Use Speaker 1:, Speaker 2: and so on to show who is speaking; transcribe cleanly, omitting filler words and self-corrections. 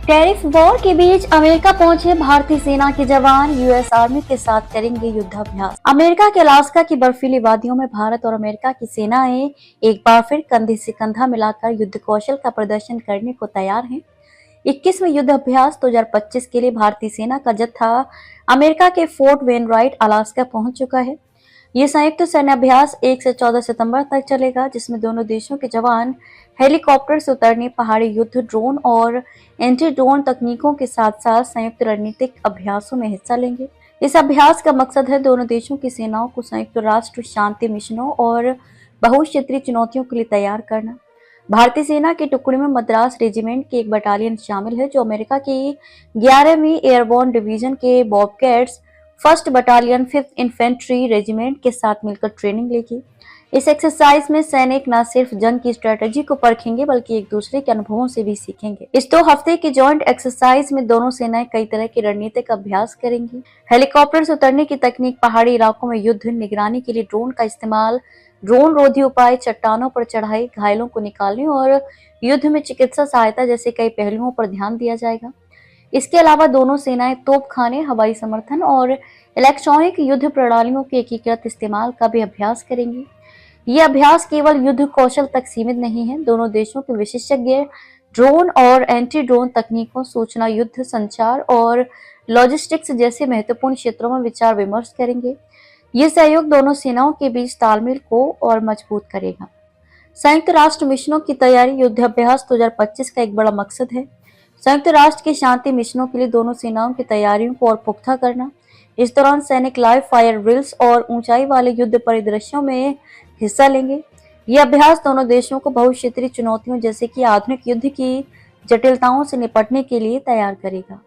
Speaker 1: Tariff war के बीच America पहुंचे भारतीय सेना के जवान यूएस आर्मी के साथ करेंगे युद्धाभ्यास। अमेरिका के अलास्का की बर्फीली वादियों में भारत और अमेरिका की सेनाएं एक बार फिर कंधे से कंधा मिलाकर युद्ध कौशल का प्रदर्शन करने को तैयार हैं। 21वें युद्ध अभ्यास 2025 के लिए भारतीय सेना का जत्था अमेरिका के फोर्ट वेनराइट अलास्का पहुंच चुका है। ये संयुक्त सैन्य अभ्यास 1 से 14 सितंबर तक चलेगा, जिसमें दोनों देशों के जवान हेलीकॉप्टर से उतरने, पहाड़ी युद्ध, ड्रोन और एंटी ड्रोन तकनीकों के साथ साथ संयुक्त रणनीतिक अभ्यासों में हिस्सा लेंगे। इस अभ्यास का मकसद है दोनों देशों की सेनाओं को संयुक्त राष्ट्र शांति मिशनों और बहुक्षेत्रीय चुनौतियों के लिए तैयार करना। भारतीय सेना की टुकड़ी में मद्रास रेजिमेंट की एक बटालियन शामिल है, जो अमेरिका की 11वीं एयरबोर्न डिवीजन के bobcats first battalion 5th infantry regiment के साथ मिलकर ट्रेनिंग लेगी। इस एक्सरसाइज में सैनिक न सिर्फ जंग की स्ट्रेटेजी को परखेंगे बल्कि एक दूसरे के अनुभवों से भी सीखेंगे। इस 2 हफ्ते की जॉइंट एक्सरसाइज में दोनों सेनाएं कई तरह की रणनीतिक अभ्यास करेंगी। हेलीकॉप्टर से उतरने की तकनीक, पहाड़ी इलाकों में युद्ध, निगरानी के लिए ड्रोन का इस्तेमाल, ड्रोन रोधी उपाय, चट्टानों पर चढ़ाई, घायलों को निकालने और युद्ध में चिकित्सा सहायता जैसे कई पहलुओं पर ध्यान दिया जाएगा। इसके अलावा दोनों सेनाएं तोपखाने, हवाई समर्थन और इलेक्ट्रॉनिक युद्ध प्रणालियों के एकीकृत इस्तेमाल का भी अभ्यास करेंगी। ये अभ्यास केवल युद्ध कौशल तक सीमित नहीं है। दोनों देशों के विशेषज्ञ ड्रोन और एंटी ड्रोन तकनीकों, सूचना युद्ध, संचार और लॉजिस्टिक्स जैसे महत्वपूर्ण क्षेत्रों में विचार विमर्श करेंगे। ये सहयोग दोनों सेनाओं के बीच तालमेल को और मजबूत करेगा। संयुक्त राष्ट्र मिशनों की तैयारी। युद्धाभ्यास 2025 का एक बड़ा मकसद है संयुक्त राष्ट्र के शांति मिशनों के लिए दोनों सेनाओं की तैयारियों को और पुख्ता करना। इस दौरान सैनिक लाइव फायर ड्रिल्स और ऊंचाई वाले युद्ध परिदृश्यों में हिस्सा लेंगे। यह अभ्यास दोनों देशों को बहुक्षेत्रीय चुनौतियों जैसे कि आधुनिक युद्ध की जटिलताओं से निपटने के लिए तैयार करेगा।